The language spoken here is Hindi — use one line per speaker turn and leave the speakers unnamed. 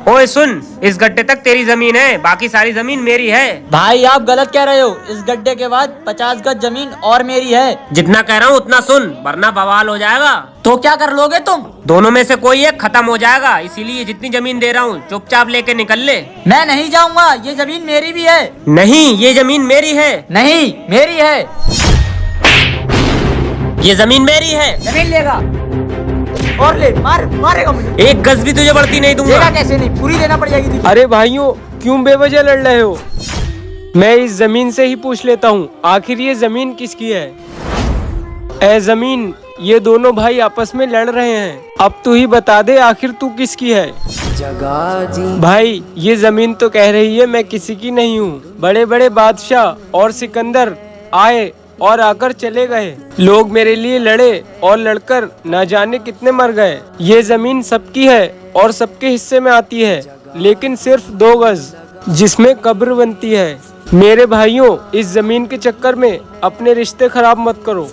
ओए सुन, इस गड्ढे तक तेरी जमीन है, बाकी सारी जमीन मेरी है।
भाई आप गलत कह रहे हो, इस गड्ढे के बाद 50 गज जमीन और मेरी है।
जितना कह रहा हूँ उतना सुन, वरना बवाल हो जाएगा।
तो क्या कर लोगे तुम?
दोनों में से कोई एक खत्म हो जाएगा, इसीलिए जितनी जमीन दे रहा हूँ चुपचाप लेके निकल ले।
मैं नहीं जाऊंगा, ये जमीन मेरी भी है।
नहीं, ये जमीन मेरी है।
नहीं, मेरी है।
ये जमीन मेरी है।
जमीन लेगा और ले, मारेगा मुझे।
एक गज भी तुझे बढ़ती नहीं दूंगा।
देगा कैसे नहीं, पूरी देना पड़ जाएगी तुझे।
अरे भाइयों, क्यों बेवजह लड़ रहे हो? मैं इस जमीन से ही पूछ लेता हूँ, आखिर ये जमीन किसकी है? ए जमीन, ये दोनों भाई आपस में लड़ रहे हैं, अब तू ही बता दे आखिर तू किसकी है? भाई, ये जमीन तो कह रही है मैं किसी की नहीं हूँ। बड़े बड़े बादशाह और सिकंदर आए और आकर चले गए, लोग मेरे लिए लड़े और लड़कर न जाने कितने मर गए। ये जमीन सबकी है और सबके हिस्से में आती है, लेकिन सिर्फ 2 गज जिसमें कब्र बनती है। मेरे भाइयों, इस जमीन के चक्कर में अपने रिश्ते खराब मत करो।